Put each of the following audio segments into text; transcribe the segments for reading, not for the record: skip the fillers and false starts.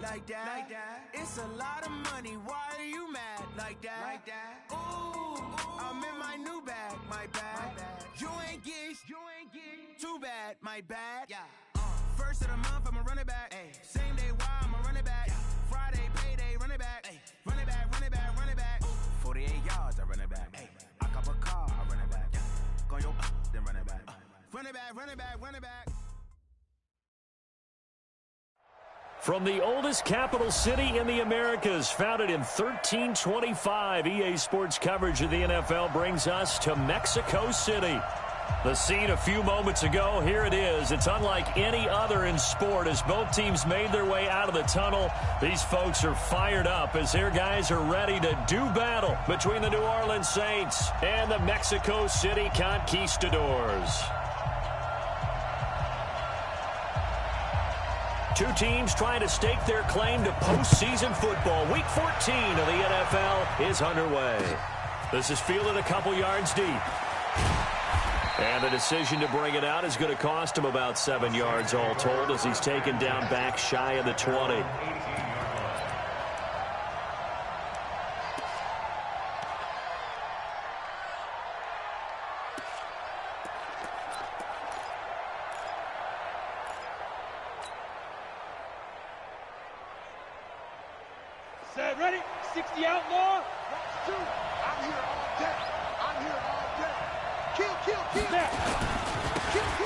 like that. It's a lot of money, why are you mad like that? Ooh, I'm in my new bag, my bad. You ain't get too bad, my bad. First of the month, I'ma run it back. Same day, why I'ma run it back. Friday, payday, run it back. Run it back, run it back, run it back. 48 yards, I run it back. I cop a car, I run it back. Go yo, then run it back. Run it back, run it back, run it back. From the oldest capital city in the Americas, founded in 1325, EA Sports coverage of the NFL brings us to Mexico City. The scene a few moments ago, here it is. It's unlike any other in sport as both teams made their way out of the tunnel. These folks are fired up as their guys are ready to do battle between the New Orleans Saints and the Mexico City Conquistadors. Two teams trying to stake their claim to postseason football. Week 14 of the NFL is underway. This is fielded a couple yards deep. And the decision to bring it out is going to cost him about 7 yards all told as he's taken down back shy of the 20. Set, ready? 60 outlaw. 2. I'm here all day. I'm here all day. Kill.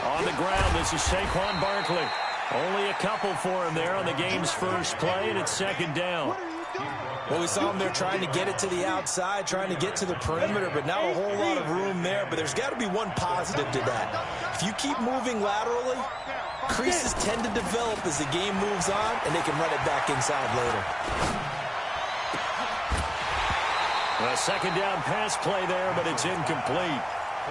On the ground, this is Saquon Barkley. Only a couple for him there on the game's first play, and it's second down. Well, we saw him there trying to get it to the outside, trying to get to the perimeter, but not a whole lot of room there. But there's got to be one positive to that. If you keep moving laterally, creases tend to develop as the game moves on, and they can run it back inside later. A second down pass play there, but it's incomplete.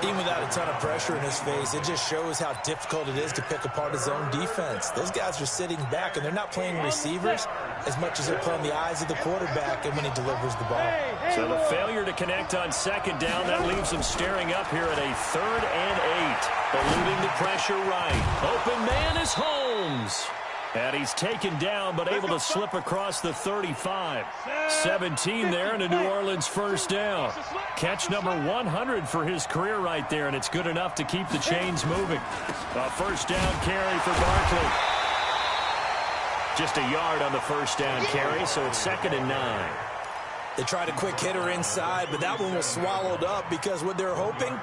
Even without a ton of pressure in his face, it just shows how difficult it is to pick apart his own defense. Those guys are sitting back, and they're not playing receivers as much as they're playing the eyes of the quarterback and when he delivers the ball. So the failure to connect on second down, that leaves him staring up here at a 3rd and 8. Eluding the pressure right. Open man is Holmes. And he's taken down, but able to slip across the 35. 17 there, and a New Orleans first down. Catch number 100 for his career right there, and it's good enough to keep the chains moving. A first down carry for Barkley. Just a yard on the first down carry, so it's 2nd and 9. They tried a quick hitter inside, but that one was swallowed up because what they're hoping,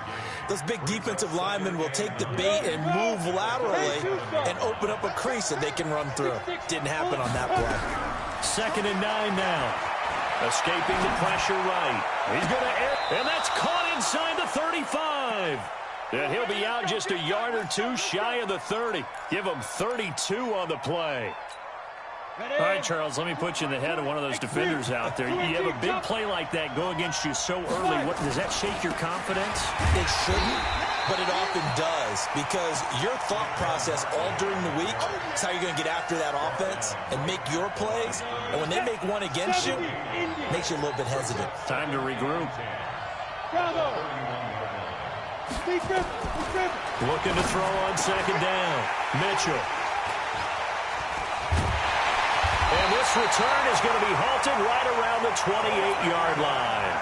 those big defensive linemen will take the bait and move laterally and open up a crease that they can run through. Didn't happen on that play. 2nd and 9 now. Escaping the pressure right. He's going to air, and that's caught inside the 35. And he'll be out just a yard or two shy of the 30. Give him 32 on the play. All right, Charles, let me put you in the head of one of those defenders out there. You have a big play like that go against you so early. Does that shake your confidence? It shouldn't, but it often does because your thought process all during the week is how you're going to get after that offense and make your plays. And when they make one against you, it makes you a little bit hesitant. Time to regroup. Looking to throw on second down. Mitchell. And this return is going to be halted right around the 28-yard line.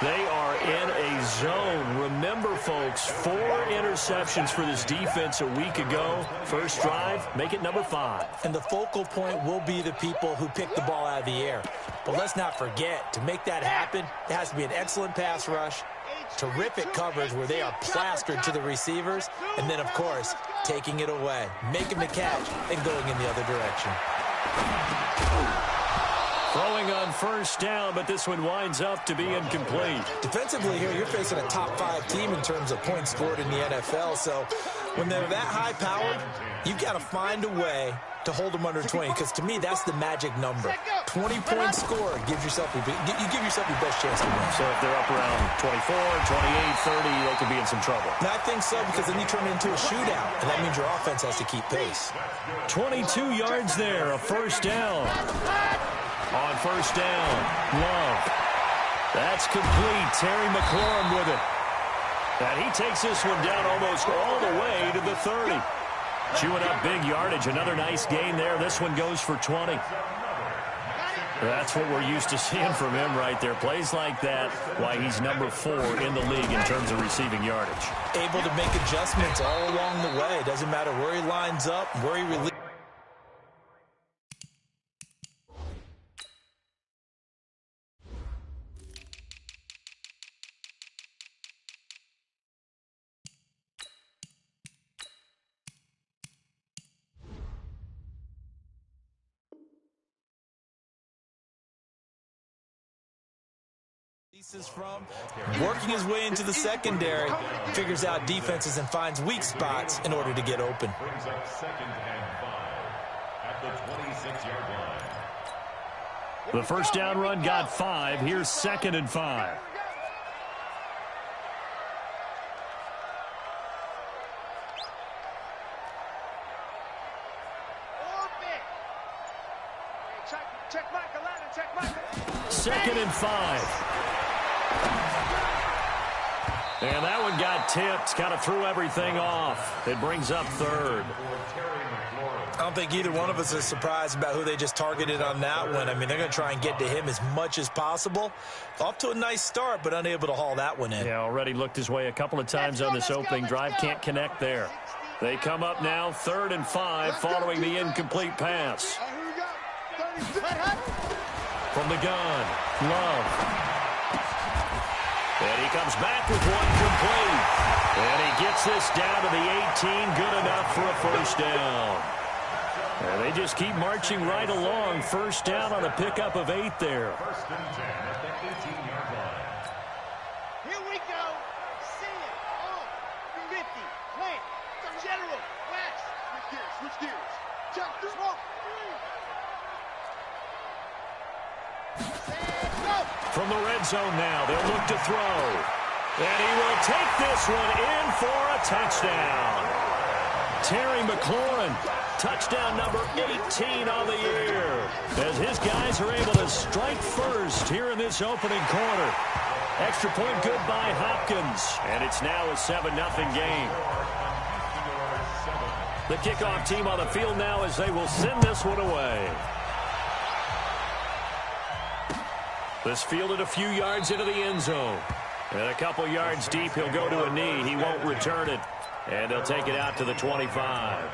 They are in a zone. Remember, folks, 4 interceptions for this defense a week ago. First drive, make it number 5. And the focal point will be the people who pick the ball out of the air. But let's not forget, to make that happen, it has to be an excellent pass rush, terrific coverage where they are plastered to the receivers, and then, of course, taking it away, making the catch, and going in the other direction. Throwing on first down, but this one winds up to be incomplete. Defensively here, you're facing a top-5 team in terms of points scored in the NFL, so when they're that high-powered, you've got to find a way to hold them under 20, because to me, that's the magic number. 20-point score gives yourself you give yourself your best chance to win. So if they're up around 24, 28, 30, they could be in some trouble. And I think so, because then you turn it into a shootout, and that means your offense has to keep pace. 22 yards there, a first down. On first down, Love. That's complete. Terry McLaurin with it. And he takes this one down almost all the way to the 30. Chewing up big yardage. Another nice gain there. This one goes for 20. That's what we're used to seeing from him right there. Plays like that, why he's number 4 in the league in terms of receiving yardage. Able to make adjustments all along the way. Doesn't matter where he lines up, where he releases. From working his way into the secondary, figures out defenses and finds weak spots in order to get open. Brings up 2nd and 5 at the 26-yard line. The first down run got 5. Here's 2nd and 5. Check Michael out and check Michael. 2nd and 5. And that one got tipped. Kind of threw everything off. It brings up 3rd. I don't think either one of us is surprised about who they just targeted on that one. I mean, they're going to try and get to him as much as possible. Off to a nice start, but unable to haul that one in. Yeah, already looked his way a couple of times on this opening drive. Can't connect there. They come up now 3rd and 5 following the incomplete pass. From the gun, Love. And he comes back with one complete. And he gets this down to the 18. Good enough for a first down. And they just keep marching right along. First down on a pickup of 8 there. 1st and 10 at the 18-yard line. Here we go. See it. On. 50. Plant. General. West. Switch gears. Check this one. From the red zone now, they'll look to throw. And he will take this one in for a touchdown. Terry McLaurin, touchdown number 18 on the year. As his guys are able to strike first here in this opening quarter. Extra point good by Hopkins. And it's now a 7-0 game. The kickoff team on the field now as they will send this one away. This fielded a few yards into the end zone. And a couple yards deep, he'll go to a knee. He won't return it. And they'll take it out to the 25.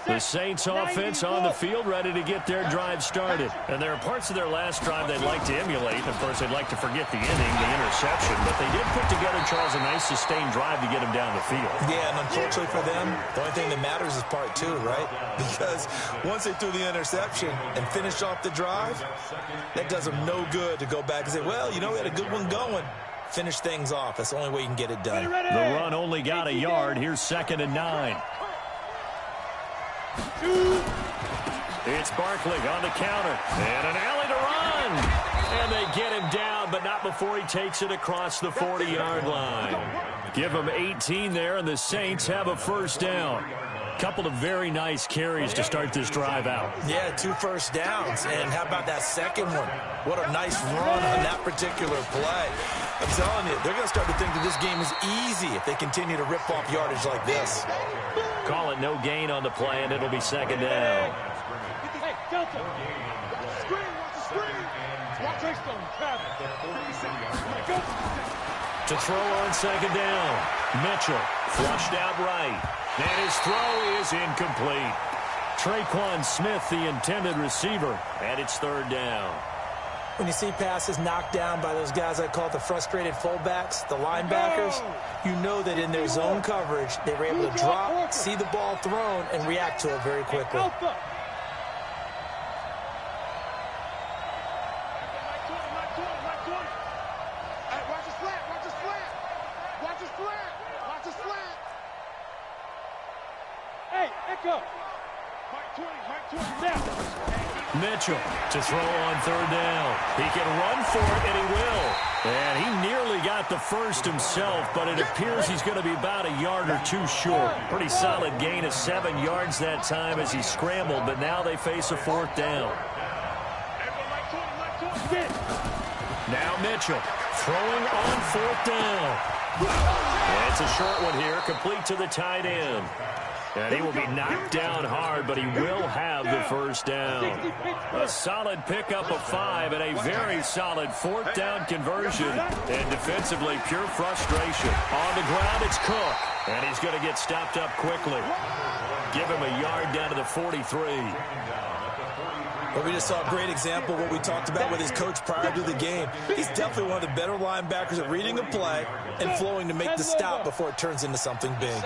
The Saints offense on the field ready to get their drive started. And there are parts of their last drive they'd like to emulate. Of course, they'd like to forget the inning, the interception. But they did put together, Charles, a nice sustained drive to get them down the field. Yeah, and unfortunately for them, the only thing that matters is part 2, right? Because once they threw the interception and finished off the drive, that does them no good to go back and say, well, you know, we had a good one going. Finish things off. That's the only way you can get it done. The run only got a yard. Here's 2nd and 9. It's Barkley on the counter. And an alley to run. And they get him down, but not before he takes it across the 40-yard line. Give him 18 there, and the Saints have a first down. Couple of very nice carries to start this drive out. Yeah, 2 first downs. And how about that second one? What a nice run on that particular play. I'm telling you, they're going to start to think that this game is easy if they continue to rip off yardage like this. Call it no gain on the play, and it'll be 2nd down. Hey, Delta. Watch Stone, travel. To throw on 2nd down. Mitchell flushed out right. And his throw is incomplete. Traquan Smith, the intended receiver, and it's 3rd down. When you see passes knocked down by those guys I call the frustrated fullbacks, the linebackers, you know that in their zone coverage, they were able to drop, see the ball thrown, and react to it very quickly. Hey, Echo. Mitchell to throw on 3rd down. He can run for it, and he will. And he nearly got the first himself, but it appears he's going to be about a yard or 2 short. Pretty solid gain of 7 yards that time as he scrambled, but now they face a 4th down. Now Mitchell throwing on 4th down. And it's a short one here, complete to the tight end. And he will be knocked down hard, but he will have the 1st down. A solid pickup of 5 and a very solid 4th down conversion. And defensively, pure frustration. On the ground, it's Cook. And he's going to get stopped up quickly. Give him a yard down to the 43. Well, we just saw a great example of what we talked about with his coach prior to the game. He's definitely one of the better linebackers at reading a play and flowing to make the stop before it turns into something big.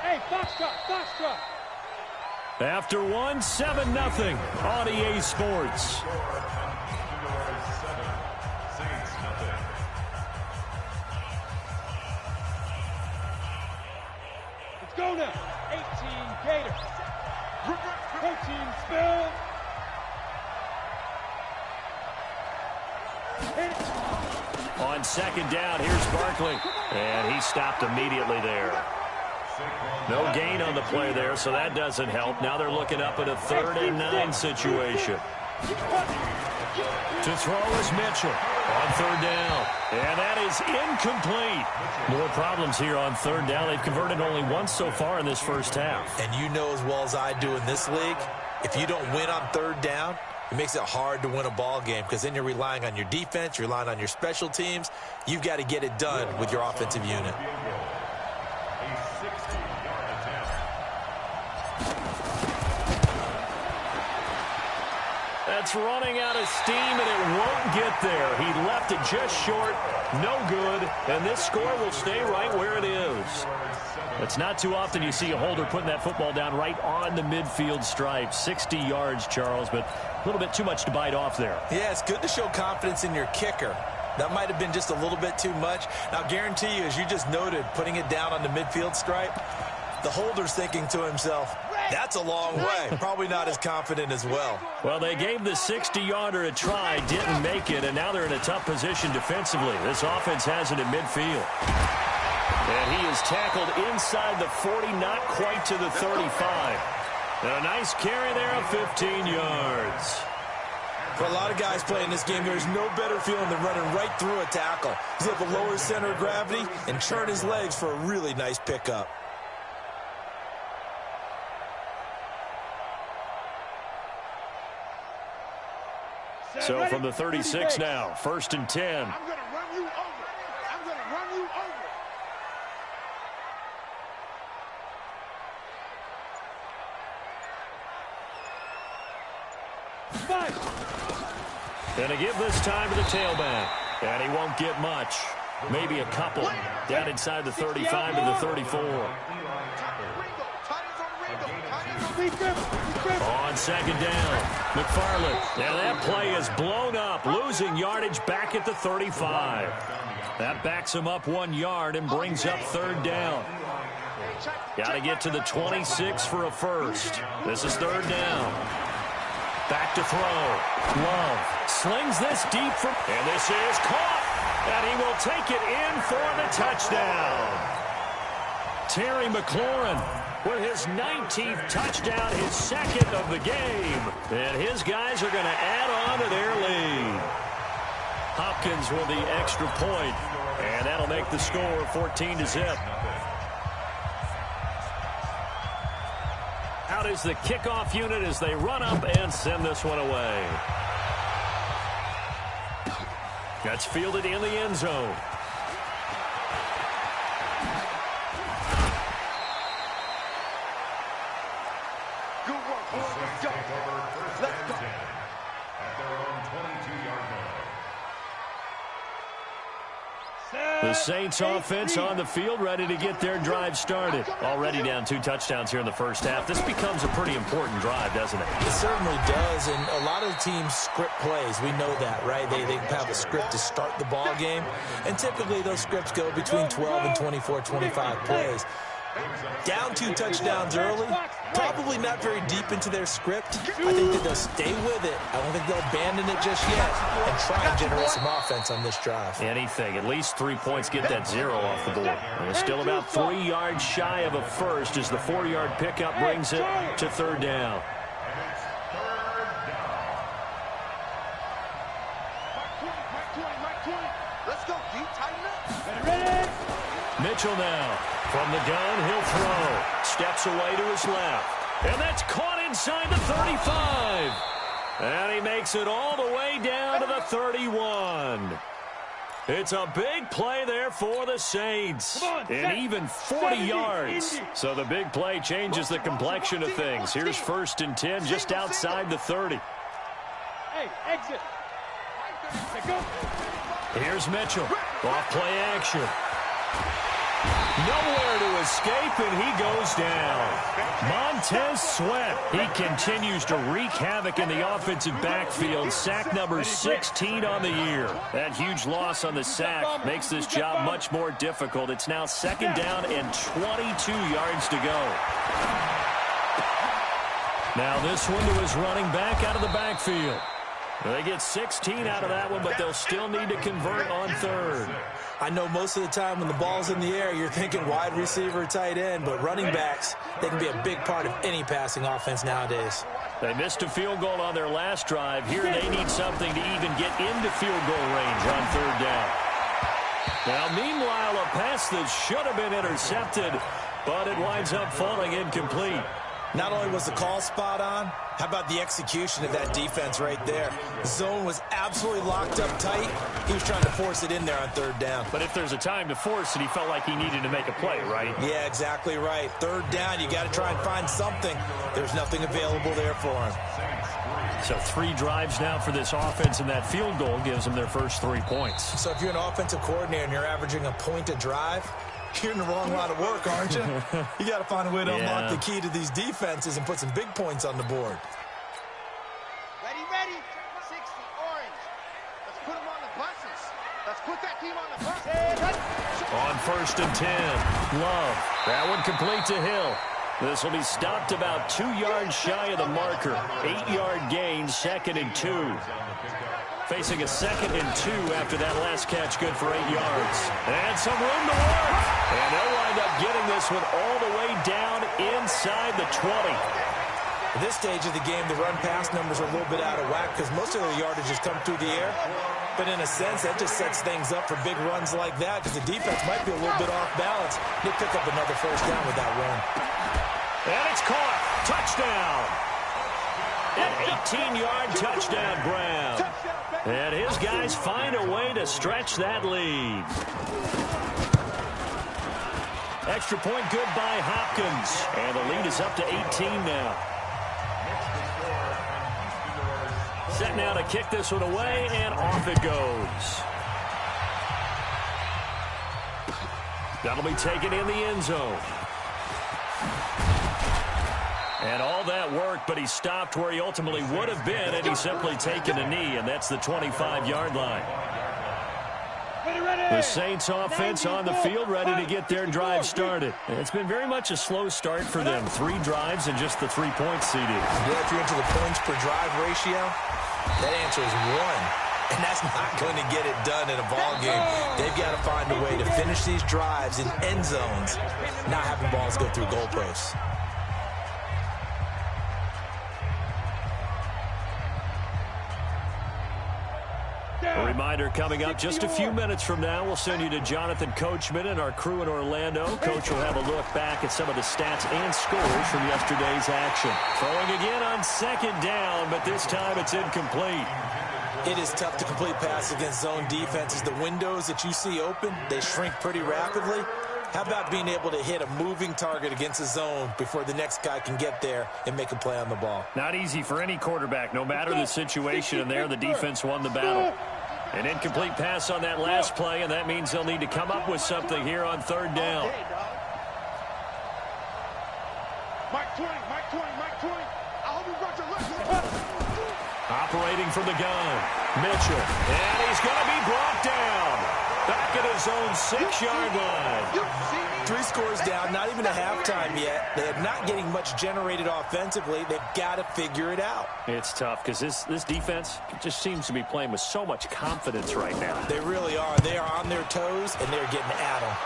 Hey, Foxtrot. After 1, 7-0 on EA Sports. Let's go now. 18 Gator. 13 Spill. On 2nd down, here's Barkley. And he stopped immediately there. No gain on the play there, so that doesn't help. Now they're looking up at a 3rd and 9 situation. To throw is Mitchell on 3rd down. And that is incomplete. More problems here on 3rd down. They've converted only once so far in this first half. And you know as well as I do in this league, if you don't win on 3rd down, it makes it hard to win a ball game because then you're relying on your defense, you're relying on your special teams. You've got to get it done with your offensive unit. That's running out of steam, and it won't get there. He left it just short, no good, and this score will stay right where it is. It's not too often you see a holder putting that football down right on the midfield stripe. 60 yards, Charles, but a little bit too much to bite off there. Yeah, it's good to show confidence in your kicker. That might have been just a little bit too much. Now, I guarantee you, as you just noted, putting it down on the midfield stripe, the holder's thinking to himself, that's a long way. Probably not as confident as well. Well, they gave the 60-yarder a try, didn't make it, and now they're in a tough position defensively. This offense has it in midfield. And he is tackled inside the 40, not quite to the 35. And a nice carry there of 15 yards. For a lot of guys playing this game, there's no better feeling than running right through a tackle. He's able to lower his center of gravity and turn his legs for a really nice pickup. So from the 36 now, 1st and 10. I'm going to run you over. I'm going to run you over. And to give this time to the tailback. And he won't get much. Maybe a couple. Down inside the 35 to the 34. On 2nd down, McFarland. Now that play is blown up, losing yardage back at the 35. That backs him up 1 yard and brings up 3rd down. Got to get to the 26 for a first. This is 3rd down. Back to throw. Love slings this deep from, and this is caught. And he will take it in for the touchdown. Terry McLaurin with his 19th touchdown, his 2nd of the game. And his guys are going to add on to their lead. Hopkins with the extra point, and that'll make the score 14-0. Out is the kickoff unit as they run up and send this one away. That's fielded in the end zone. Good work, boys. Let's go. Let's go. At their own 22-yard line. The Saints offense on the field, ready to get their drive started. Already down 2 touchdowns here in the first half. This becomes a pretty important drive, doesn't it? It certainly does, and a lot of the teams script plays. We know that, right? They have a script to start the ball game, and typically those scripts go between 12 and 24, 25 plays. Down 2 touchdowns early, probably not very deep into their script. I think that they'll stay with it. I don't think they'll abandon it just yet and try and generate some offense on this drive. Anything. At least 3 points, get that 0 off the board. And it's still about 3 yards shy of a first as the 4-yard pickup brings it to 3rd down. Mitchell now. From the gun, he'll throw. Steps away to his left. And that's caught inside the 35. And he makes it all the way down to the 31. It's a big play there for the Saints. And even 40 yards. So the big play changes the complexion of things. Here's 1st and 10 just outside the 30. Hey, exit. Here's Mitchell. Off play action. Nowhere to escape, and he goes down. Montez Sweat. He continues to wreak havoc in the offensive backfield. Sack number 16 on the year. That huge loss on the sack makes this job much more difficult. It's now 2nd down and 22 yards to go. Now this one to his running back out of the backfield. They get 16 out of that one, but they'll still need to convert on 3rd. I know most of the time when the ball's in the air, you're thinking wide receiver, tight end, but running backs, they can be a big part of any passing offense nowadays. They missed a field goal on their last drive. Here they need something to even get into field goal range on 3rd down. Now, meanwhile, a pass that should have been intercepted, but it winds up falling incomplete. Not only was the call spot on, how about the execution of that defense right there? The zone was absolutely locked up tight. He was trying to force it in there on 3rd down. But if there's a time to force it, he felt like he needed to make a play, right? Yeah, exactly right. 3rd down, you got to try and find something. There's nothing available there for him. So 3 drives now for this offense, and that field goal gives them their first 3 points. So if you're an offensive coordinator and you're averaging a point a drive, you're in the wrong line of work, aren't you? You got to find a way to unlock the key to these defenses and put some big points on the board. Ready? 60, orange. Let's put them on the buses. Let's put that team on the bus. On 1st and 10, Love. That one complete to Hill. This will be stopped about 2 yards shy of the marker. 8-yard gain, 2nd and 2. Facing a 2nd and 2 after that last catch, good for 8 yards. And some room to work. And they'll wind up getting this one all the way down inside the 20. At this stage of the game, the run-pass numbers are a little bit out of whack because most of the yardage has come through the air. But in a sense, that just sets things up for big runs like that because the defense might be a little bit off balance. They pick up another 1st down with that run. And it's caught. Touchdown. An 18-yard touchdown grab. And his guys find a way to stretch that lead. Extra point good by Hopkins. And the lead is up to 18 now. Set now to kick this one away, and off it goes. That'll be taken in the end zone. And all that worked, but he stopped where he ultimately would have been, and he's simply taken a knee, and that's the 25-yard line. The Saints offense on the field, ready to get their drive started. It's been very much a slow start for them. 3 drives and just the 3 points seeded. Yeah, if you're into the points per drive ratio, that answer is 1. And that's not going to get it done in a ball game. They've got to find a way to finish these drives in end zones, not having balls go through goalposts. A reminder coming up just a few minutes from now. We'll send you to Jonathan Coachman and our crew in Orlando. Coach will have a look back at some of the stats and scores from yesterday's action. Throwing again on 2nd down, but this time it's incomplete. It is tough to complete passes against zone defenses. The windows that you see open, they shrink pretty rapidly. How about being able to hit a moving target against a zone before the next guy can get there and make a play on the ball? Not easy for any quarterback, no matter the situation, and there the defense won the battle. An incomplete pass on that last play, and that means they'll need to come up with something here on 3rd down. Mike 20. I hope you brought your left. Operating from the gun, Mitchell, and he's going to be brought down. Back at his own 6-yard line. 3 scores down, not even a halftime yet. They're not getting much generated offensively. They've got to figure it out. It's tough because this defense just seems to be playing with so much confidence right now. They really are. They are on their toes, and they're getting at them.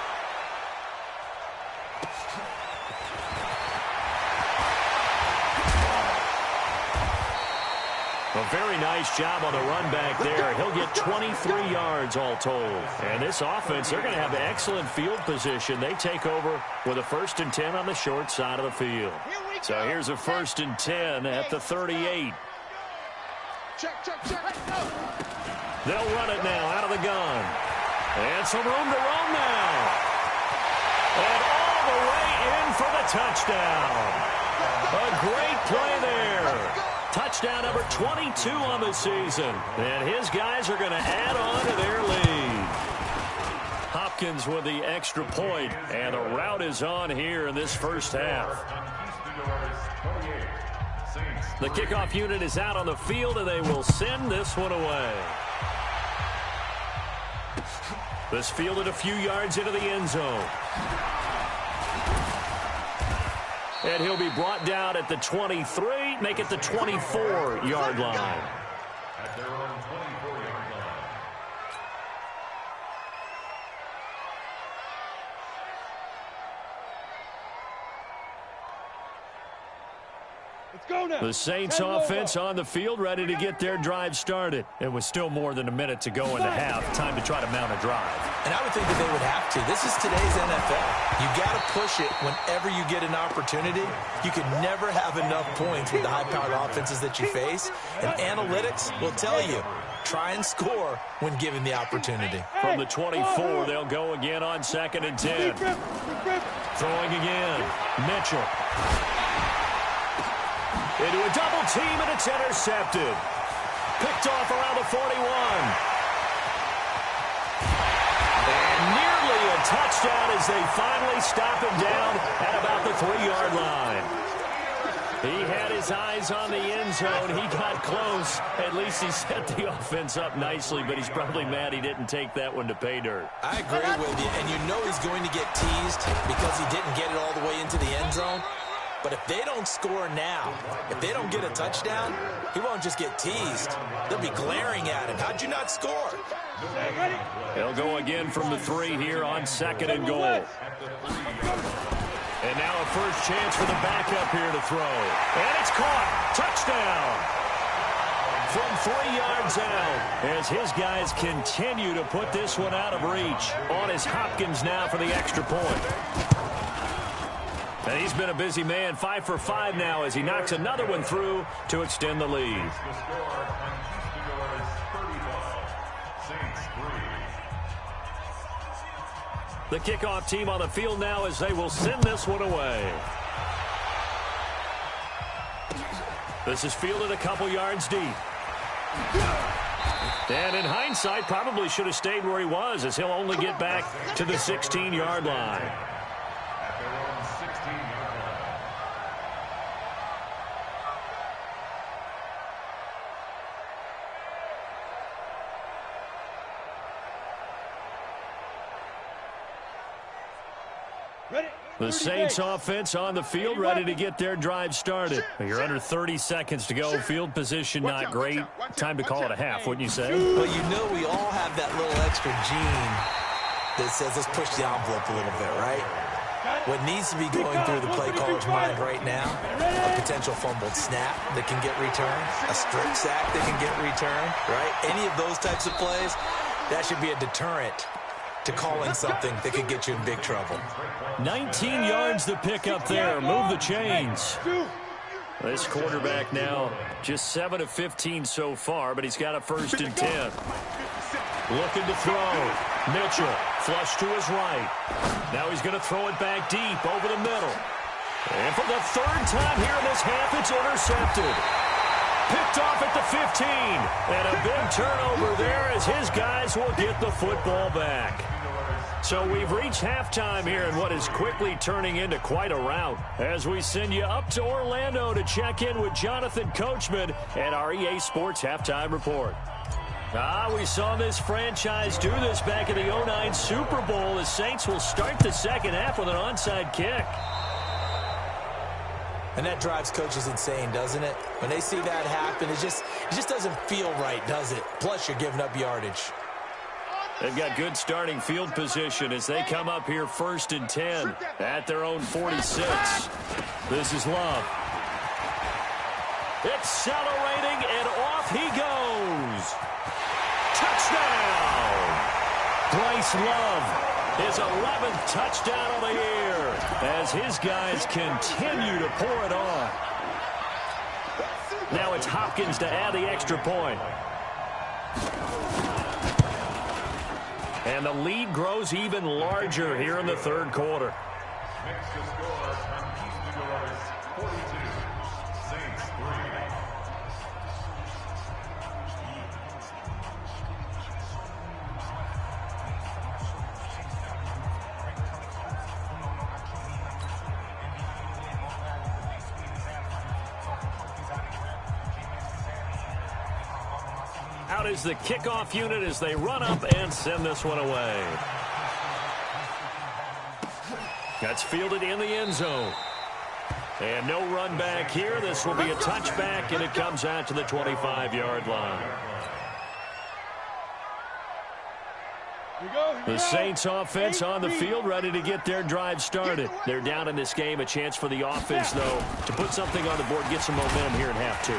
A very nice job on the run back there. He'll get 23 yards all told. And this offense, they're going to have excellent field position. They take over with a 1st and 10 on the short side of the field. So here's a 1st and 10 at the 38. Check. They'll run it now out of the gun. And some room to roam now. And all the way in for the touchdown. A great play there. Touchdown number 22 on the season. And his guys are going to add on to their lead. Hopkins with the extra point, and the route is on here in this first half. The kickoff unit is out on the field, and they will send this one away. This fielded a few yards into the end zone. And he'll be brought down at the 23, make it the 24-yard line. At their own 24-yard line. Let's go now. The Saints offense on the field, ready to get their drive started. It was still more than a minute to go in the half. Time to try to mount a drive. And I would think that they would have to. This is today's NFL. You got to push it whenever you get an opportunity. You can never have enough points with the high-powered offenses that you face. And analytics will tell you, try and score when given the opportunity. From the 24, they'll go again on 2nd and 10. Throwing again. Mitchell. Into a double team, and it's intercepted. Picked off around the 41. And nearly a touchdown as they finally stop him down at about the 3-yard line. He had his eyes on the end zone. He got close. At least he set the offense up nicely, but he's probably mad he didn't take that one to pay dirt. I agree with you, and you know he's going to get teased because he didn't get it all the way into the end zone. But if they don't score now, if they don't get a touchdown, he won't just get teased. They'll be glaring at him. How'd you not score? They'll go again from the 3 here on 2nd and goal. And now a first chance for the backup here to throw. And it's caught. Touchdown. From 3 yards out as his guys continue to put this one out of reach. On is Hopkins now for the extra point. And he's been a busy man, 5 for 5 now as he knocks another one through to extend the lead. The score on Saints 3. The kickoff team on the field now as they will send this one away. This is fielded a couple yards deep. And in hindsight, probably should have stayed where he was as he'll only get back to the 16-yard line. The Saints offense on the field, ready to get their drive started. You're under 30 seconds to go. Field position not great. Time to call it a half, wouldn't you say? Well, you know we all have that little extra gene that says let's push the envelope a little bit, right? What needs to be going through the play caller's mind right now, a potential fumbled snap that can get returned, a strip sack that can get returned, right? Any of those types of plays, that should be a deterrent to calling something that could get you in big trouble. 19 yards to pick up there. Move the chains. This quarterback now just 7 of 15 so far, but he's got a 1st and 10. Looking to throw. Mitchell, flush to his right. Now he's going to throw it back deep over the middle. And for the 3rd time here in this half, it's intercepted. Picked off at the 15. And a big turnover there as his guys will get the football back. So we've reached halftime here in what is quickly turning into quite a rout as we send you up to Orlando to check in with Jonathan Coachman and our EA Sports Halftime Report. We saw this franchise do this back in the 2009 Super Bowl. The Saints will start the second half with an onside kick. And that drives coaches insane, doesn't it? When they see that happen, it just doesn't feel right, does it? Plus, you're giving up yardage. They've got good starting field position as they come up here 1st and 10 at their own 46. This is Love. Accelerating, and off he goes. Touchdown! Bryce Love, his 11th touchdown of the year, as his guys continue to pour it on. Now it's Hopkins to add the extra point. And the lead grows even larger here in the third quarter. Next to score, Conquistadors 42, Saints 3. Out is the kickoff unit as they run up and send this one away. That's fielded in the end zone. And no run back here. This will be a touchback, and it comes out to the 25-yard line. The Saints offense on the field, ready to get their drive started. They're down in this game. A chance for the offense, though, to put something on the board, get some momentum here in half two.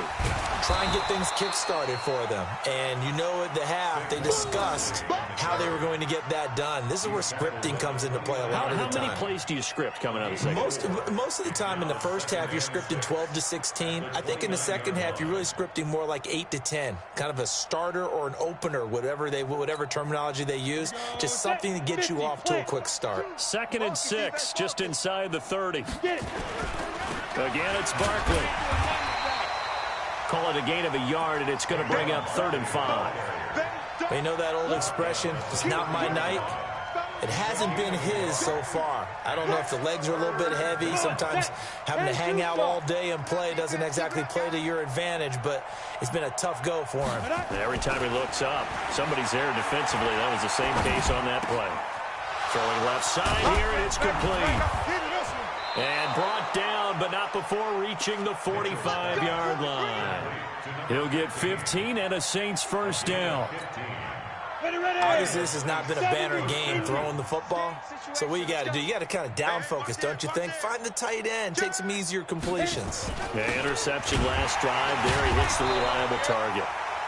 Try and get things kick-started for them. And you know at the half, they discussed how they were going to get that done. This is where scripting comes into play a lot of the time. How many plays do you script coming out of the second? Most of the time in the first half, you're scripting 12 to 16. I think in the second half, you're really scripting more like 8 to 10. Kind of a starter or an opener, whatever terminology they use. Just something to get you off to a quick start. 2nd and 6, just inside the 30. Again, it's Barkley. Call it a gain of a yard, and it's going to bring up 3rd and 5. They know that old expression, it's not my night. It hasn't been his so far. I don't know if the legs are a little bit heavy. Sometimes having to hang out all day and play doesn't exactly play to your advantage, but it's been a tough go for him. Every time he looks up, somebody's there defensively. That was the same case on that play. Throwing left side here, and it's complete. And brought down, but not before reaching the 45-yard line. He'll get 15 and a Saints first down. Obviously, this has not been a banner game throwing the football. So what you got to do, you got to kind of down focus, don't you think? Find the tight end, take some easier completions. Yeah, interception last drive there. He hits the reliable target.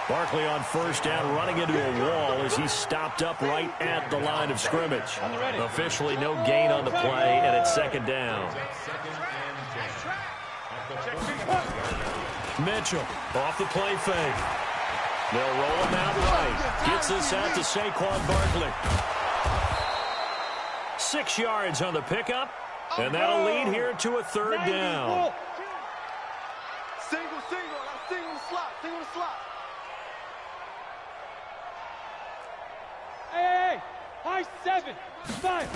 Barkley on first down, running into a wall as he's stopped up right at the line of scrimmage. Officially no gain on the play, and it's 2nd down. Mitchell off the play fake. They'll roll him out right. Gets this out to Saquon Barkley. 6 yards on the pickup, and that'll lead here to a 3rd down. Single the slot. Hey, high 7, 5.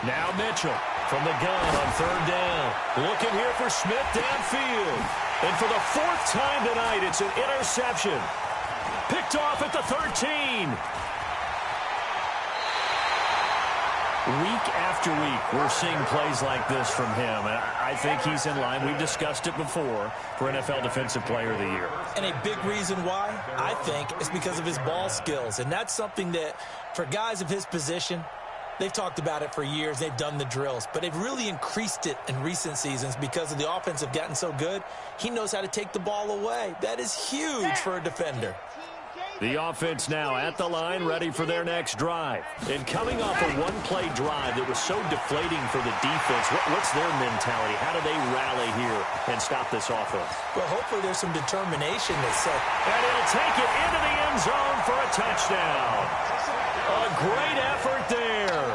Now Mitchell from the gun on 3rd down. Looking here for Smith downfield. And for the 4th time tonight, it's an interception. Picked off at the 13. Week after week, we're seeing plays like this from him. And I think he's in line. We've discussed it before for NFL Defensive Player of the Year. And a big reason why, I think, is because of his ball skills. And that's something that, for guys of his position, they've talked about it for years. They've done the drills. But they've really increased it in recent seasons because of the offense have gotten so good. He knows how to take the ball away. That is huge for a defender. The offense now at the line, ready for their next drive. And coming off a one-play drive that was so deflating for the defense, what's their mentality? How do they rally here and stop this offense? Well, hopefully there's some determination that's set. And he'll take it into the end zone for a touchdown. A great effort there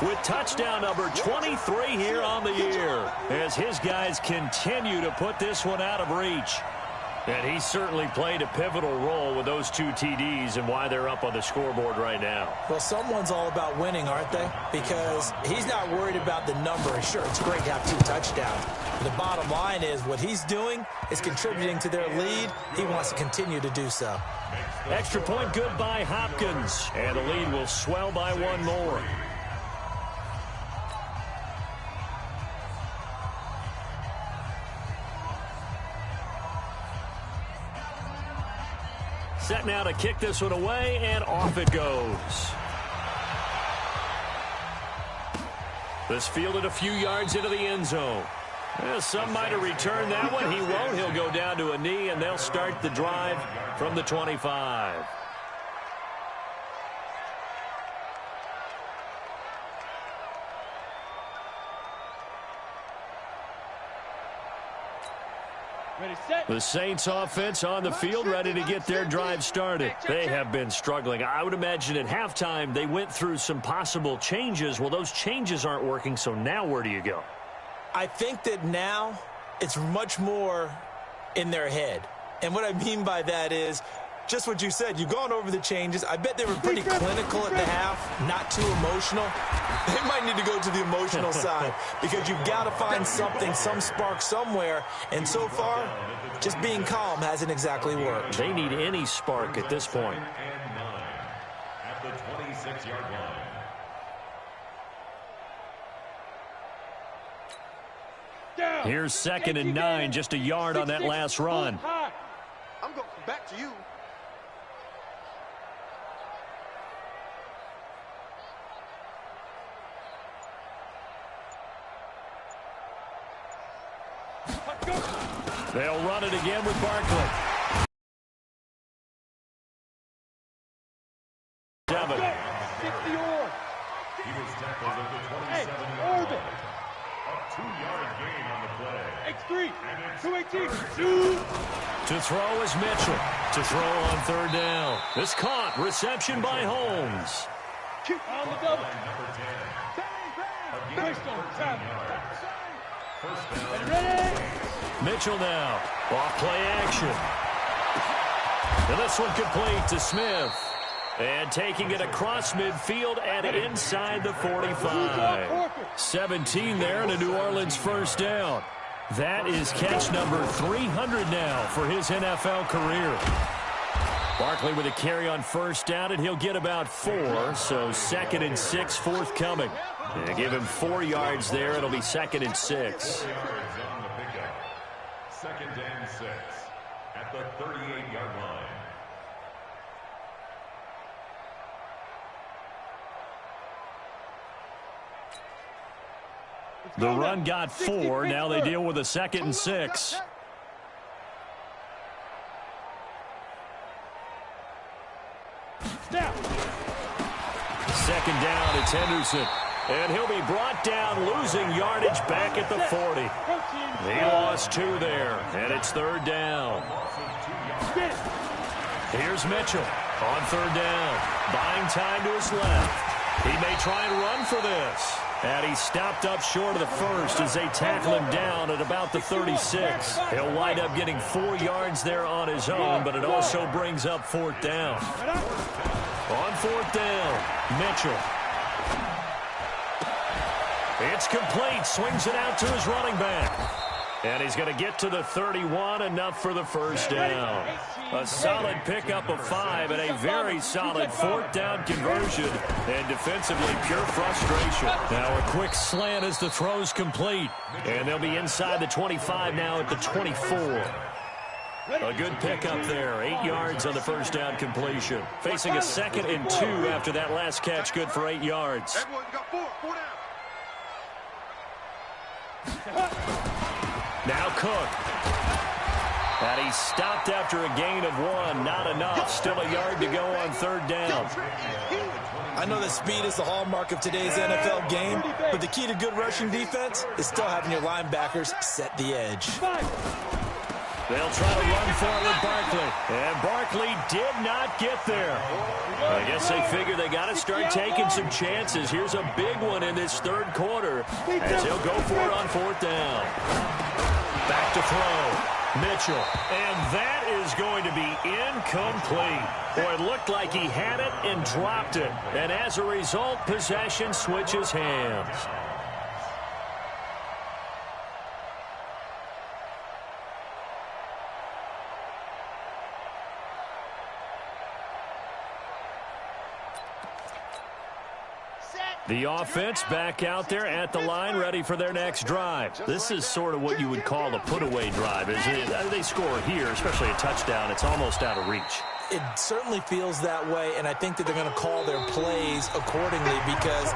with touchdown number 23 here on the year as his guys continue to put this one out of reach. And he certainly played a pivotal role with those 2 TDs and why they're up on the scoreboard right now. Well, someone's all about winning, aren't they? Because he's not worried about the number. Sure, it's great to have 2 touchdowns. The bottom line is what he's doing is contributing to their lead. He wants to continue to do so. Extra point good by Hopkins. And the lead will swell by 1 more. Set now to kick this one away, and off it goes. This fielded a few yards into the end zone. Well, some might have returned that one. He won't. He'll go down to a knee, and they'll start the drive from the 25. The Saints offense on the field, ready to get their drive started. They have been struggling. I would imagine at halftime they went through some possible changes. Well, those changes aren't working, so now where do you go? I think that now it's much more in their head. And what I mean by that is just what you said. You've gone over the changes. I bet they were pretty clinical at the half, not too emotional. They might need to go to the emotional side because you've got to find something, some spark somewhere. And so far, just being calm hasn't exactly worked. They need any spark at this point. At the 26-yard line. Here's 2nd and 9, just a yard on that last run. I'm going back to you. They'll run it again with Barkley. 7. He was tackled at the 27-yard line. A 2-yard gain on the play. X3, 218, To throw is Mitchell. To throw on 3rd down. This caught. Reception by Holmes. on the double. Number 10. Based on time. First down. Ready? Mitchell now. Off play action. And this one complete to Smith. And taking it across midfield and inside the 45. 17 there and a New Orleans first down. That is catch number 300 now for his NFL career. Barkley with a carry on first down, and he'll get about 4. So 2nd and 6 forthcoming. They give him 4 yards there. It'll be 2nd and 6. 2nd and 6 at the 38-yard line. The run got 4. Now they deal with a 2nd and 6. Second down, it's Henderson. And he'll be brought down, losing yardage back at the 40. He lost 2 there, and it's 3rd down. Here's Mitchell on 3rd down, buying time to his left. He may try and run for this. And he stopped up short of the first as they tackle him down at about the 36. He'll wind up getting 4 yards there on his own, but it also brings up 4th down. On 4th down, Mitchell. It's complete. Swings it out to his running back. And he's going to get to the 31, enough for the first down. A solid pickup of 5 and a very solid 4th down conversion. And defensively, pure frustration. Now a quick slant as the throw's complete. And they'll be inside the 25 now at the 24. A good pickup there. 8 yards on the first down completion. Facing a 2nd and 2 after that last catch, good for 8 yards. Everyone got 4 down. Now Cook. And he stopped after a gain of 1. Not enough. Still a yard to go on 3rd down. I know that speed is the hallmark of today's NFL game, but the key to good rushing defense is still having your linebackers set the edge. They'll try to run for it with Barkley. And Barkley did not get there. I guess they figure they got to start taking some chances. Here's a big one in this 3rd quarter as he'll go for it on 4th down. Back to throw. Mitchell. And that is going to be incomplete. Boy, it looked like he had it and dropped it. And as a result, possession switches hands. The offense back out there at the line, ready for their next drive. This is sort of what you would call a put-away drive, isn't it? They score here, especially a touchdown. It's almost out of reach. It certainly feels that way, and I think that they're going to call their plays accordingly, because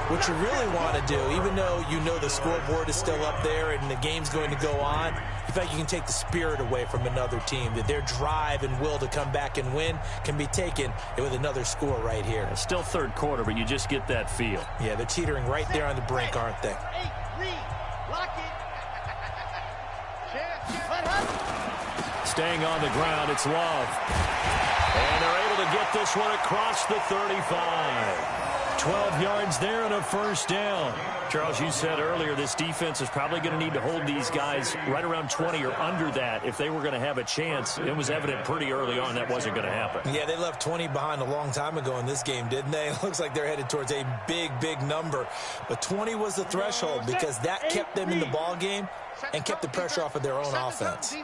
what you really want to do, even though you know the scoreboard is still up there and the game's going to go on, you feel like you can take the spirit away from another team, that their drive and will to come back and win can be taken with another score right here. It's still third quarter, but you just get that feel. Yeah, they're teetering right there on the brink, aren't they? Lock it. Staying on the ground, it's Love. And they're able to get this one across the 35. 12 yards there and a first down. Charles, you said earlier this defense is probably going to need to hold these guys right around 20 or under that if they were going to have a chance. It was evident pretty early on that wasn't going to happen. Yeah, they left 20 behind a long time ago in this game, didn't they? It looks like they're headed towards a big, big number. But 20 was the threshold because that kept them in the ball game and kept the pressure off of their own offense.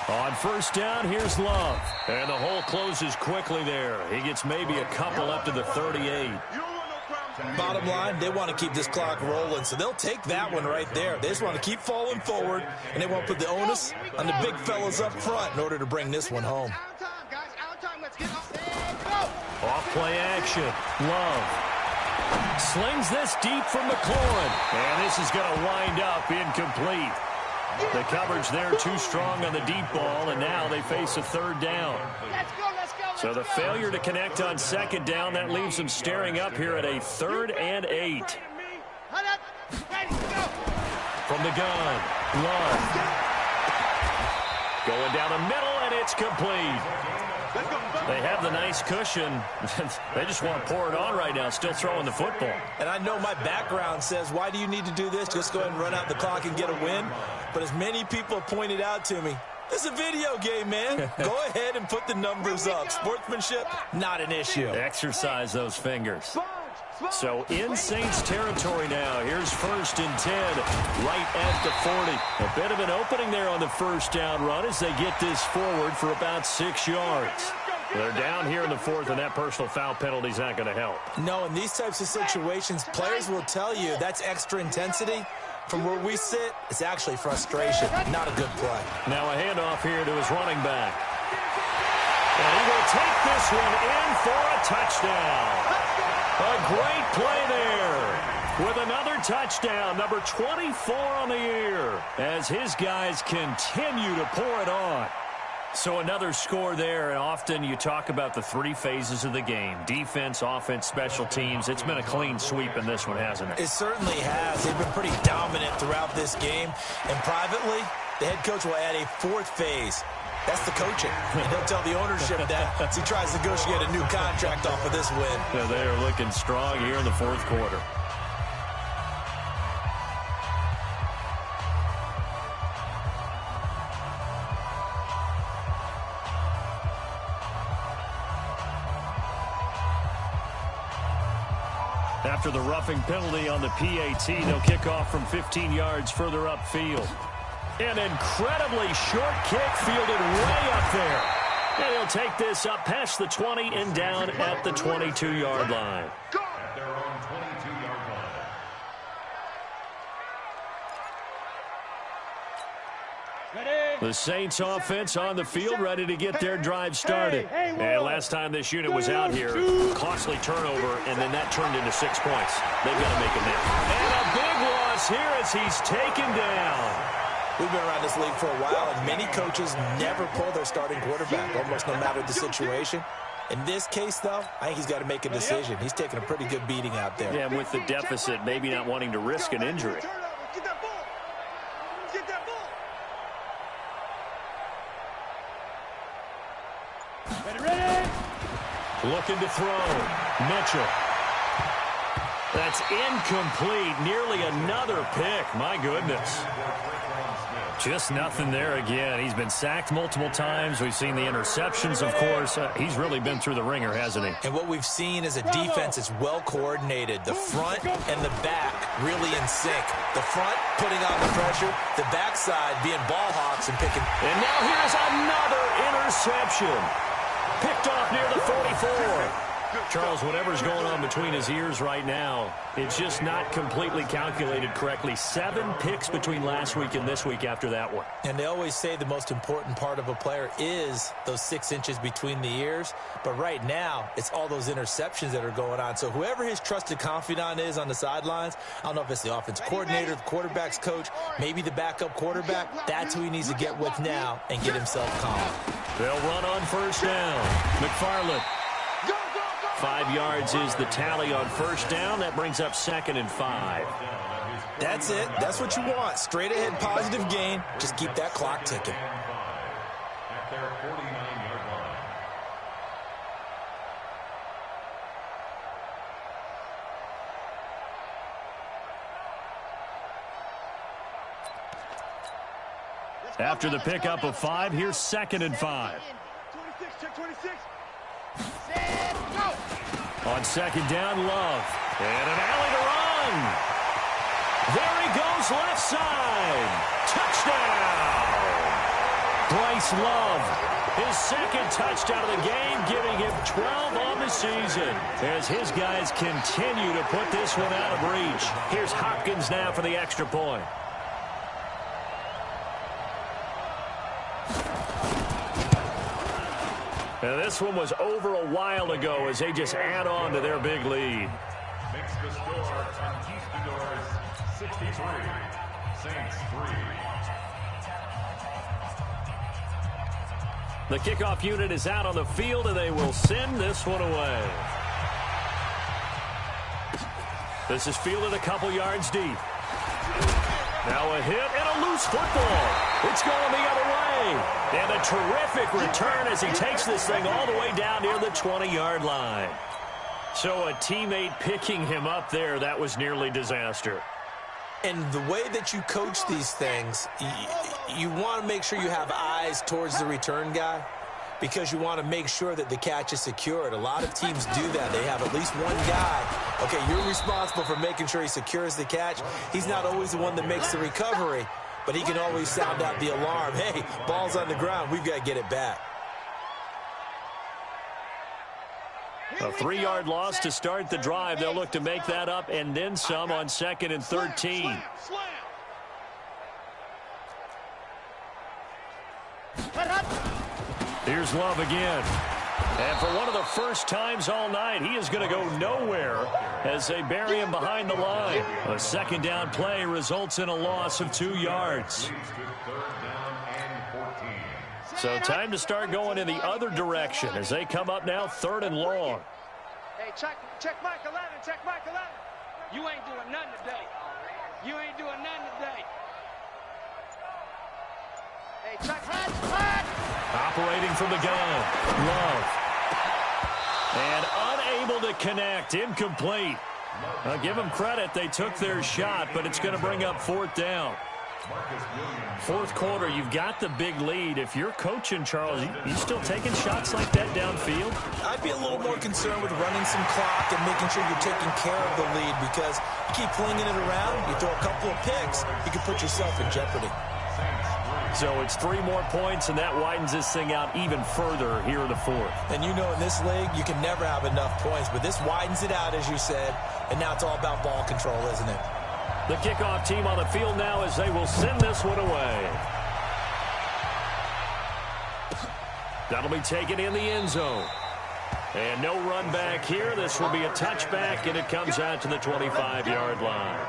On first down, here's Love. And the hole closes quickly there. He gets maybe a couple up to the 38. Bottom line, they want to keep this clock rolling, so they'll take that one right there. They just want to keep falling forward, and they want to put the onus on the big fellas up front in order to bring this one home. Off play action. Love slings this deep from McLaurin. And this is going to wind up incomplete. The coverage there too strong on the deep ball, and now they face a third down. So the failure to connect on second down, that leaves them staring up here at a 3rd and 8. From the gun, Love. Going down the middle, and it's complete. They have the nice cushion. They just want to pour it on right now, still throwing the football. And I know my background says, why do you need to do this? Just go ahead and run out the clock and get a win. But as many people pointed out to me, this is a video game, man. Go ahead and put the numbers up. Sportsmanship, not an issue. Exercise those fingers. So in Saints territory now. Here's 1st and 10, right at the 40. A bit of an opening there on the first down run as they get this forward for about 6 yards. They're down here in the 4th, and that personal foul penalty is not going to help. No, in these types of situations, players will tell you that's extra intensity. From where we sit, it's actually frustration, not a good play. Now a handoff here to his running back. And he will take this one in for a touchdown. A great play there with another touchdown, number 24 on the year, as his guys continue to pour it on. So another score there, and often you talk about the 3 phases of the game. Defense, offense, special teams. It's been a clean sweep in this one, hasn't it? It certainly has. They've been pretty dominant throughout this game. And privately, the head coach will add a 4th phase. That's the coaching. And he'll tell the ownership that as he tries to negotiate a new contract off of this win. Yeah, they are looking strong here in the 4th quarter. After the roughing penalty on the PAT, they'll kick off from 15 yards further upfield. An incredibly short kick fielded way up there. And he'll take this up past the 20 and down at the 22-yard line. At their own 22-yard line. The Saints offense on the field, ready to get their drive started. And last time this unit was out here, costly turnover, and then that turned into 6 points. They've got to make it now. And a big loss here as he's taken down. We've been around this league for a while, and many coaches never pull their starting quarterback, almost no matter the situation. In this case, though, I think he's got to make a decision. He's taking a pretty good beating out there. Yeah, with the deficit, maybe not wanting to risk an injury. Looking to throw. Mitchell. That's incomplete. Nearly another pick. My goodness. Just nothing there again. He's been sacked multiple times. We've seen the interceptions, of course. He's really been through the ringer, hasn't he? And what we've seen is a defense that's well coordinated. The front and the back really in sync. The front putting on the pressure. The backside being ball hawks and picking. And now here's another interception. Picked off near the 44. Charles, whatever's going on between his ears right now, it's just not completely calculated correctly. 7 picks between last week and this week after that one. And they always say the most important part of a player is those 6 inches between the ears. But right now, it's all those interceptions that are going on. So whoever his trusted confidant is on the sidelines, I don't know if it's the offensive coordinator, the quarterback's coach, maybe the backup quarterback, that's who he needs to get with now and get himself calm. They'll run on first down. McFarland. 5 yards is the tally on first down. That brings up 2nd and 5. That's it. That's what you want. Straight ahead positive gain. Just keep that clock ticking. At their 49-yard line. After the pickup of 5, here's 2nd and 5. 26, check 26. Set, go. On 2nd down, Love. And an alley to run. There he goes, left side. Touchdown. Bryce Love, his 2nd touchdown of the game, giving him 12 on the season. As his guys continue to put this one out of reach. Here's Hopkins now for the extra point. Now, this one was over a while ago as they just add on to their big lead. Makes the score Conquistadors 63, Saints 3. The kickoff unit is out on the field, and they will send this one away. This is fielded a couple yards deep. Now a hit and a loose football. It's going the other way. And a terrific return as he takes this thing all the way down near the 20-yard line. So a teammate picking him up there, that was nearly disaster. And the way that you coach these things, you want to make sure you have eyes towards the return guy because you want to make sure that the catch is secured. A lot of teams do that. They have at least one guy. Okay, you're responsible for making sure he secures the catch. He's not always the one that makes the recovery, but he can always sound out the alarm. Hey, ball's on the ground. We've got to get it back. A 3-yard loss to start the drive. They'll look to make that up and then some on 2nd and 13. Here's Love again. And for one of the first times all night, he is going to go nowhere as they bury him behind the line. A 2nd down play results in a loss of 2 yards. So time to start going in the other direction as they come up now 3rd and long. Hey, check Mike 11, check Mike 11. You ain't doing nothing today. You ain't doing nothing today. Hey, check hot. Operating from the gun, Love. And unable to connect, incomplete. I'll give them credit, they took their shot, but it's going to bring up 4th down. 4th quarter, you've got the big lead. If you're coaching, Charles, you still taking shots like that downfield? I'd be a little more concerned with running some clock and making sure you're taking care of the lead because you keep flinging it around, you throw a couple of picks, you can put yourself in jeopardy. So it's 3 more points, and that widens this thing out even further here in the 4th. And you know in this league, you can never have enough points, but this widens it out, as you said, and now it's all about ball control, isn't it? The kickoff team on the field now as they will send this one away. That'll be taken in the end zone. And no run back here. This will be a touchback, and it comes out to the 25-yard line.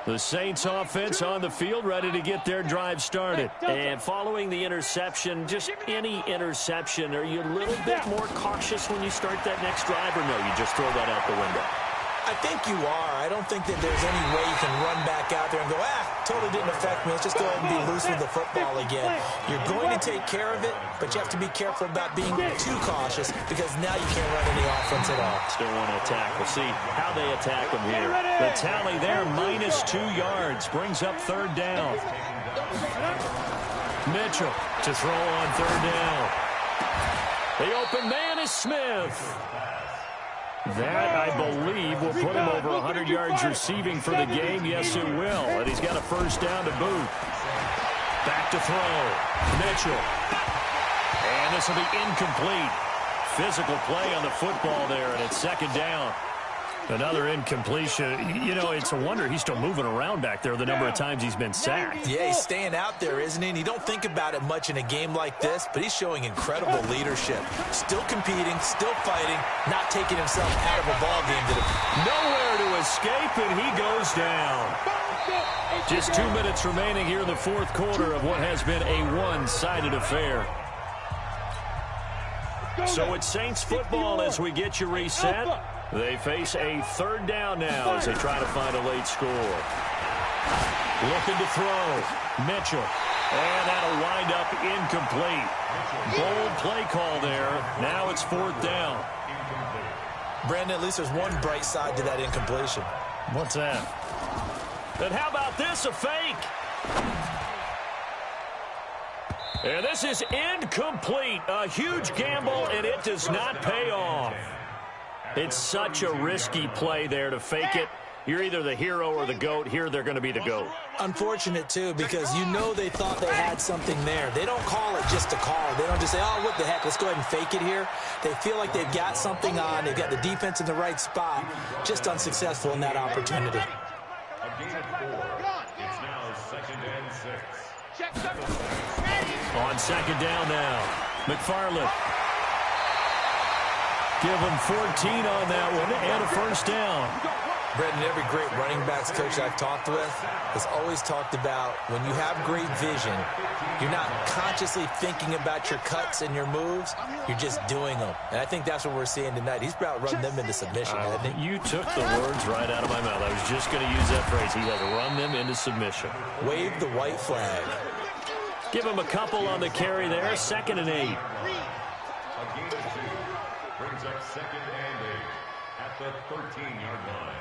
The Saints offense on the field, ready to get their drive started. And following the interception, just any interception, are you a little bit more cautious when you start that next drive, or no, you just throw that out the window? I think you are. I don't think that there's any way you can run back out there and go, totally didn't affect me. Let's just go ahead and be loose with the football again. You're going to take care of it, but you have to be careful about being too cautious because now you can't run any offense at all. Still want to attack. We'll see how they attack them here. The tally there, -2 yards, brings up 3rd down. Mitchell to throw on 3rd down. The open man is Smith. That, I believe, will put him over 100 yards receiving for the game. Yes, it will. And he's got a first down to boot. Back to throw. Mitchell. And this will be incomplete. Physical play on the football there, and it's second down. Another incompletion. You know, it's a wonder he's still moving around back there the number of times he's been sacked. Yeah, he's staying out there, isn't he? And you don't think about it much in a game like this, but he's showing incredible leadership. Still competing, still fighting, not taking himself out of a ball game. Nowhere to escape, and he goes down. Just 2 minutes remaining here in the fourth quarter of what has been a one-sided affair. So it's Saints football as we get you reset. They face a third down now as they try to find a late score. Looking to throw. Mitchell. And that'll wind up incomplete. Bold play call there. Now it's fourth down. Brandon, at least there's one bright side to that incompletion. What's that? And how about this, a fake? And this is incomplete. A huge gamble, and it does not pay off. It's such a risky play there to fake it. You're either the hero or the GOAT. Here they're going to be the GOAT. Unfortunate, too, because you know they thought they had something there. They don't call it just a call. They don't just say, oh, what the heck, let's go ahead and fake it here. They feel like they've got something on. They've got the defense in the right spot. Just unsuccessful in that opportunity. A gain of 4. It's now second and 6. On second down now, McFarland. Give him 14 on that one and a first down. Brendan, every great running backs coach I've talked with has always talked about when you have great vision, you're not consciously thinking about your cuts and your moves, you're just doing them. And I think that's what we're seeing tonight. He's about run them into submission, hasn't he? You took the words right out of my mouth. I was just going to use that phrase. He has run them into submission. Wave the white flag. Give him a couple on the carry there. 2nd and 8. A gain of 2 brings up 2nd and 8 at the 13-yard line.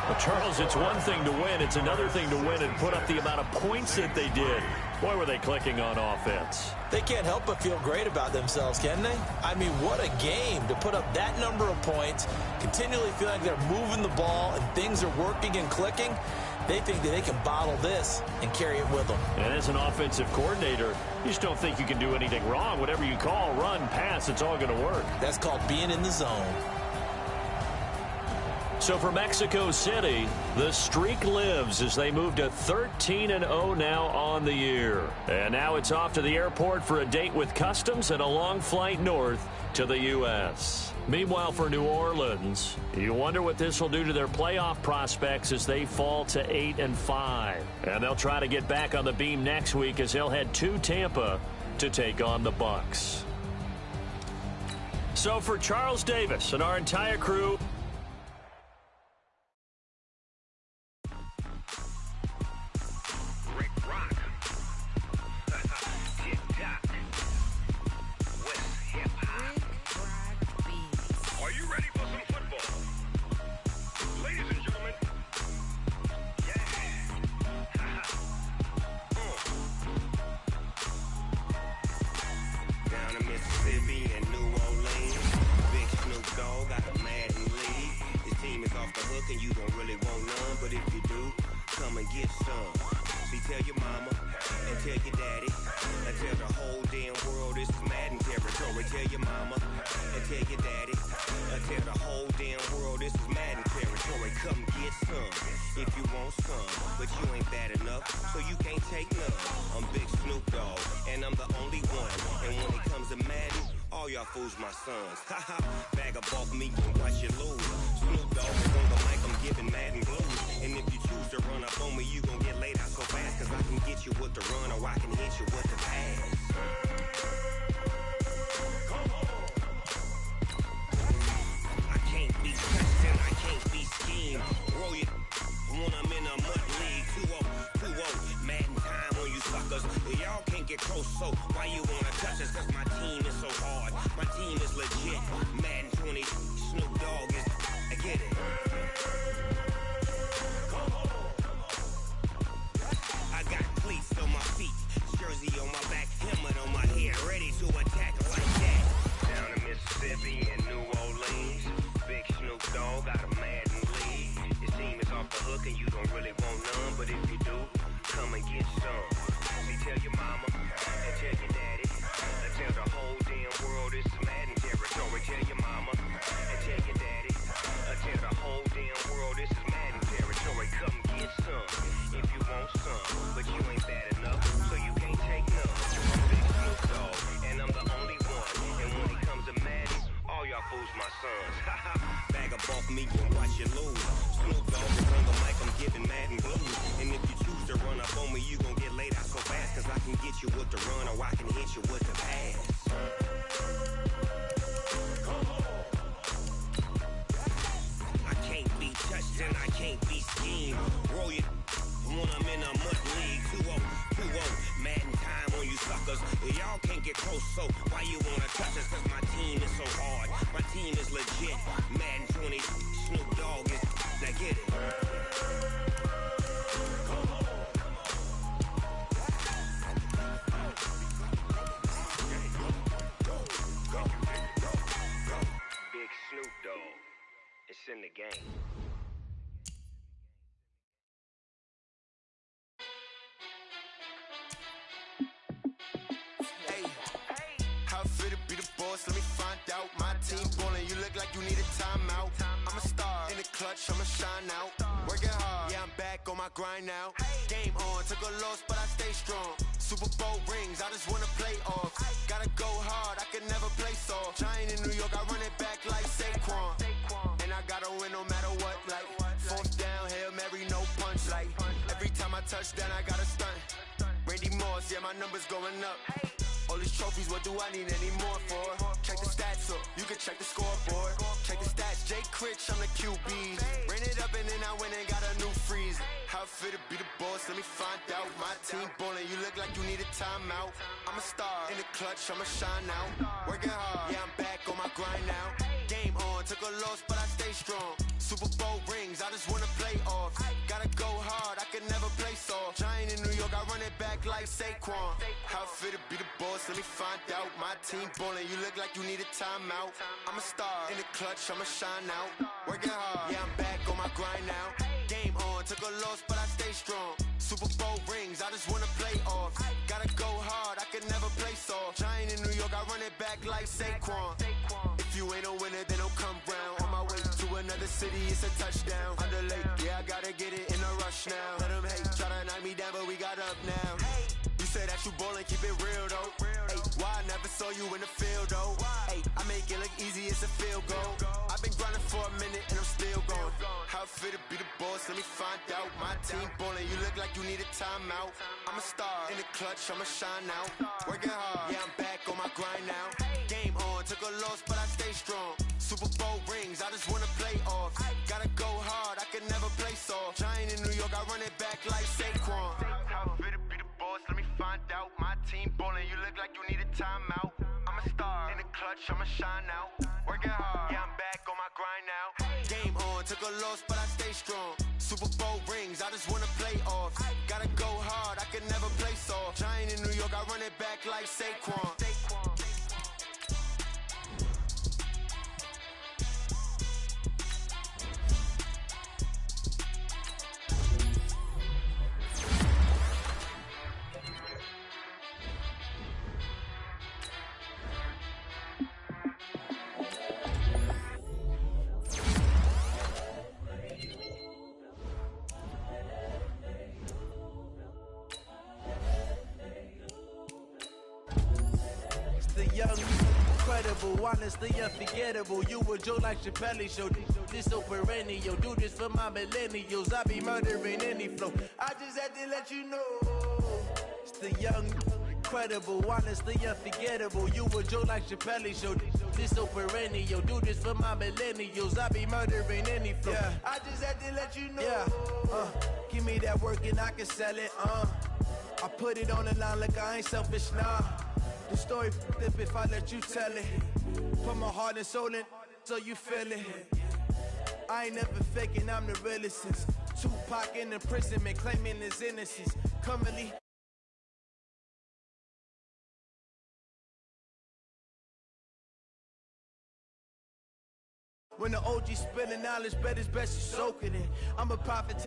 Well, Charles, it's one thing to win. It's another thing to win and put up the amount of points that they did. Boy, were they clicking on offense. They can't help but feel great about themselves, can they? I mean, what a game to put up that number of points, continually feeling like they're moving the ball and things are working and clicking. They think that they can bottle this and carry it with them. And as an offensive coordinator, you just don't think you can do anything wrong. Whatever you call, run, pass, it's all going to work. That's called being in the zone. So for Mexico City, the streak lives as they move to 13-0 now on the year. And now it's off to the airport for a date with customs and a long flight north to the U.S. Meanwhile, for New Orleans, you wonder what this will do to their playoff prospects as they fall to 8-5. And they'll try to get back on the beam next week as they'll head to Tampa to take on the Bucs. So for Charles Davis and our entire crew, and you don't really want none, but if you do, come and get some. See, tell your mama and tell your daddy and tell the whole damn world this is Madden territory. Tell your mama and tell your daddy and tell the whole damn world this is Madden territory. Come get some if you want some, but you ain't bad enough, so you can't take none. I'm Big Snoop Dogg, and I'm the only one. And when it comes to Madden, all y'all fools my sons. Haha, bag up off me and watch you lose. Snoop Dogg is on the mic, I'm giving Madden blues. And if you choose to run up on me, you gon' get laid out so fast, cause I can get you with the run or I can hit you with the pass. I can't be touched and I can't be schemed. Roll you when I'm in a mud league. 2-0, Madden time on you suckers. Y'all can't get close, so why you wanna touch us? Cause my team is so hard. My team is legit. Madden 20, Snoop Dogg is, I get it. Got cleats on my feet, jersey on my back, helmet on my head, ready to attack like but if you do, come and get some. See, tell your mama and tell your daddy, and tell the whole damn world this is Madden territory. Tell your mama and tell your daddy, and tell the whole damn world this is Madden territory. Come get some if you want some, but you ain't bad enough, so you can't take none. I'm Big Snoop Dogg, and I'm the only one. And when it comes to Madden, all y'all fools my sons. Bag up off me and watch you lose. Snoop Dogg is on the mic, I'm giving Madden blues. And if you choose to run up on me, you gon' get laid out so fast. Cause I can get you with the run or I can hit you with the pass. I can't be touched and I can't be schemed. Roll you when I'm in a mud league. 2-0, Madden time on you suckers. Y'all can't get close, so why you wanna touch us? Cause my team is so hard, my team is legit. Madden 20, Snoop Dogg is, now get it. Big Snoop Dogg, it's in the game. Let me find out. My team ballin', you look like you need a timeout. I'm a star in the clutch, I'ma shine out. Working hard, yeah, I'm back on my grind now. Game on, took a loss, but I stay strong. Super Bowl rings, I just wanna play off. Gotta go hard, I can never play soft. Giant in New York, I run it back like Saquon. And I gotta win no matter what, like fourth down, Hail Mary, no punch. Like every time I touch down, I gotta stunt. Randy Moss, yeah, my numbers going up. All these trophies, what do I need any more for? Check the stats up, you can check the scoreboard. Check the stats, Jake Critch, I'm the QB. Ran it up and then I went and got a new freeze. How it fit to be the boss, let me find out. My team ballin', you look like you need a timeout. I'm a star in the clutch, I'ma shine out. Working hard, yeah, I'm back on my grind now. Game on, took a loss, but I stay strong. Super Bowl rings, I just wanna play off. Gotta go hard, I can never play soft. Giant in New York, I run it back like Saquon. How it fit to be the boss, let me find out. My team ballin', you look like you need a timeout. I'm a star in the clutch, I'ma shine out. Working hard, yeah, I'm back on my grind now. Game on, took a loss, but I stay strong. Super Bowl rings, I just wanna play off. Gotta go hard, I can never play soft. Giant in New York, I run it back like Saquon. If you ain't a winner, then don't come round. On my way to another city, it's a touchdown. Under lake, yeah, I gotta get it in a rush now. Let them hate, try to knock me down, but we got up now. You say that you ballin', keep it real though. Hey, why I never saw you in the field though? Hey, I make it look easy, it's a field goal. I've been grinding for a minute and I'm still going. How it fit to be the boss, let me find out. My team ballin', you look like you need a timeout. I'm a star in the clutch, I'ma shine out. Working hard, yeah, I'm back on my grind now. Game on, took a loss, but I stay strong. Super Bowl rings, I just wanna play off. Gotta go hard, I can never play soft. Giant in New York, I run it back like Saquon. How it fit to be the boss, let me find out. My team ballin', you look like you need a timeout. I'm a star in the clutch, I'ma shine out. Working hard, yeah, I'm back on my grind now. Game on, took a loss, but I stay strong. Super Bowl rings, I just wanna play off. Gotta go hard, I can never play soft. Giant in New York, I run it back like Saquon. Incredible, honestly unforgettable. You a joke like Chappelle show. This so perennial. Do this for my millennials. I be murdering any flow. I just had to let you know. It's the young, incredible, honestly unforgettable. You a joke like Chappelle show. This so perennial. Do this for my millennials. I be murdering any flow. Yeah. I just had to let you know. Yeah. Give me that work and I can sell it. I put it on the line like I ain't selfish, nah. The story flip if I let you tell it. Put my heart and soul in so you feel it. I ain't never faking, I'm the realest since Tupac in imprisonment, claiming his innocence. Commonly when the OG spilling knowledge, bet it's best you soak it in. I'm a prophet